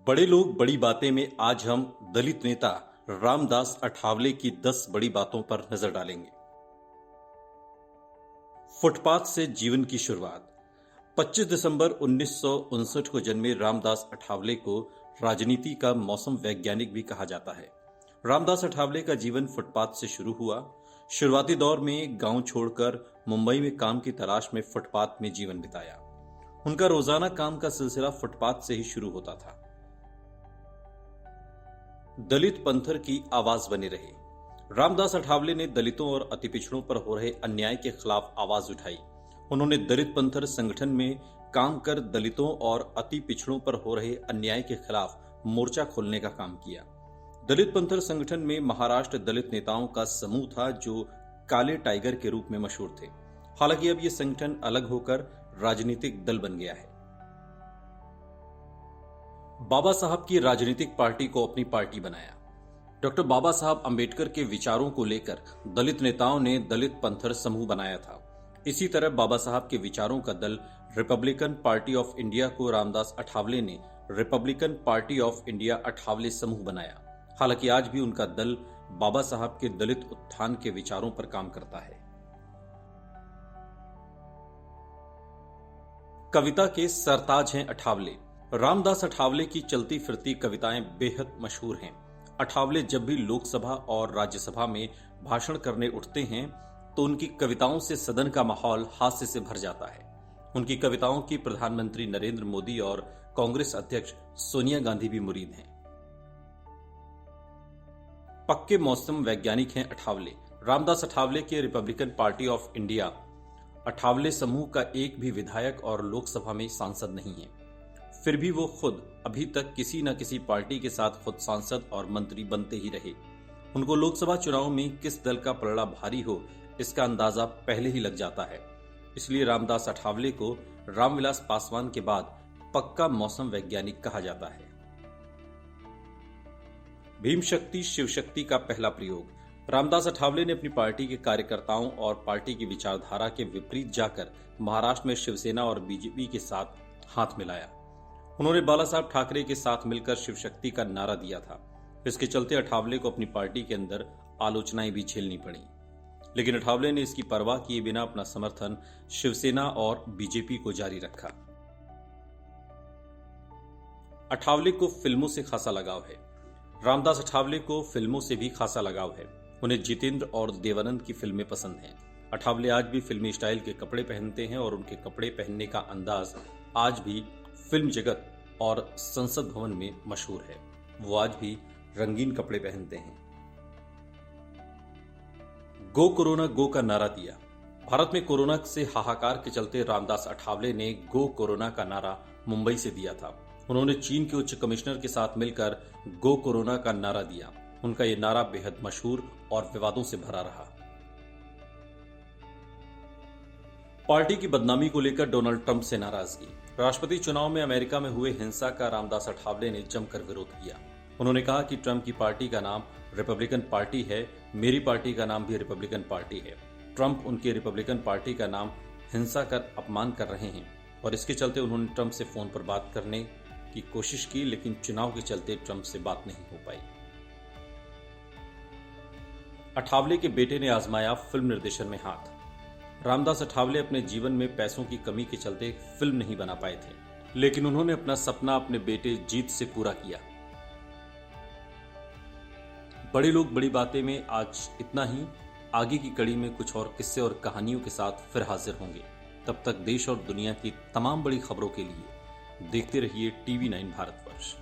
बड़े लोग बड़ी बातें में आज हम दलित नेता रामदास अठावले की 10 बड़ी बातों पर नजर डालेंगे। फुटपाथ से जीवन की शुरुआत। 25 दिसंबर 1959 को जन्मे रामदास अठावले को राजनीति का मौसम वैज्ञानिक भी कहा जाता है। रामदास अठावले का जीवन फुटपाथ से शुरू हुआ। शुरुआती दौर में गांव छोड़कर मुंबई में काम की तलाश में फुटपाथ में जीवन बिताया। उनका रोजाना काम का सिलसिला फुटपाथ से ही शुरू होता था। दलित पंथर की आवाज बने रहे। रामदास अठावले ने दलितों और अति पिछड़ों पर हो रहे अन्याय के खिलाफ आवाज उठाई। उन्होंने दलित पंथर संगठन में काम कर दलितों और अति पिछड़ों पर हो रहे अन्याय के खिलाफ मोर्चा खोलने का काम किया। दलित पंथर संगठन में महाराष्ट्र दलित नेताओं का समूह था जो काले टाइगर के रूप में मशहूर थे। हालांकि अब यह संगठन अलग होकर राजनीतिक दल बन गया है। बाबा साहब की राजनीतिक पार्टी को अपनी पार्टी बनाया। डॉक्टर बाबा साहब अंबेडकर के विचारों को लेकर दलित नेताओं ने दलित पंथर समूह बनाया था। इसी तरह बाबा साहब के विचारों का दल रिपब्लिकन पार्टी ऑफ इंडिया को रामदास अठावले ने Republican party of India Athawale समूह बनाया। हालांकि आज भी उनका दल बाबा साहब के दलित उत्थान के विचारों पर काम करता है। कविता के सरताज हैं अठावले। रामदास अठावले की चलती फिरती कविताएं बेहद मशहूर हैं। अठावले जब भी लोकसभा और राज्यसभा में भाषण करने उठते हैं तो उनकी कविताओं से सदन का माहौल हास्य से भर जाता है। उनकी कविताओं की प्रधानमंत्री नरेंद्र मोदी और कांग्रेस अध्यक्ष सोनिया गांधी भी मुरीद हैं। पक्के मौसम वैज्ञानिक हैं अठावले। रामदास अठावले के Republican party of India Athawale समूह का एक भी विधायक और लोकसभा में सांसद नहीं है। फिर भी वो खुद अभी तक किसी न किसी पार्टी के साथ खुद सांसद और मंत्री बनते ही रहे। उनको लोकसभा चुनाव में किस दल का पलड़ा भारी हो इसका अंदाजा पहले ही लग जाता है। इसलिए रामदास अठावले को रामविलास पासवान के बाद पक्का मौसम वैज्ञानिक कहा जाता है। भीम शक्ति शिव शक्ति का पहला प्रयोग। रामदास अठावले ने अपनी पार्टी के कार्यकर्ताओं और पार्टी की विचारधारा के विपरीत जाकर महाराष्ट्र में शिवसेना और बीजेपी के साथ हाथ मिलाया। उन्होंने बाला साहब ठाकरे के साथ मिलकर शिव शक्ति का नारा दिया था। इसके चलते अठावले को अपनी पार्टी के अंदर आलोचनाएं भी झेलनी पड़ी, लेकिन अठावले ने इसकी परवाह किए बिना अपना समर्थन शिवसेना और बीजेपी को जारी रखा। अठावले को फिल्मों से खासा लगाव है। रामदास अठावले को फिल्मों से भी खासा लगाव है। उन्हें जितेंद्र और देवानंद की फिल्में पसंद हैं। अठावले आज भी फिल्मी स्टाइल के कपड़े पहनते हैं और उनके कपड़े पहनने का अंदाज आज भी फिल्म जगत और संसद भवन में मशहूर है। वो आज भी रंगीन कपड़े पहनते हैं। गो कोरोना गो का नारा दिया। भारत में कोरोना से हाहाकार के चलते रामदास अठावले ने गो कोरोना का नारा मुंबई से दिया था। उन्होंने चीन के उच्च कमिश्नर के साथ मिलकर गो कोरोना का नारा दिया। उनका यह नारा बेहद मशहूर और विवादों से भरा रहा। पार्टी की बदनामी को लेकर डोनाल्ड ट्रंप से नाराजगी। राष्ट्रपति चुनाव में अमेरिका में हुए हिंसा का रामदास अठावले ने जमकर विरोध किया। उन्होंने कहा कि ट्रंप की पार्टी का नाम रिपब्लिकन पार्टी है, मेरी पार्टी का नाम भी रिपब्लिकन पार्टी है। ट्रंप उनके रिपब्लिकन पार्टी का नाम हिंसा कर अपमान कर रहे हैं और इसके चलते उन्होंने ट्रंप से फोन पर बात करने की कोशिश की, लेकिन चुनाव के चलते ट्रंप से बात नहीं हो पाई। अठावले के बेटे ने आजमाया फिल्म निर्देशन में हाथ। रामदास अठावले अपने जीवन में पैसों की कमी के चलते फिल्म नहीं बना पाए थे, लेकिन उन्होंने अपना सपना अपने बेटे जीत से पूरा किया। बड़े लोग बड़ी बातें में आज इतना ही। आगे की कड़ी में कुछ और किस्से और कहानियों के साथ फिर हाजिर होंगे। तब तक देश और दुनिया की तमाम बड़ी खबरों के लिए देखते रहिए TV9 भारतवर्ष।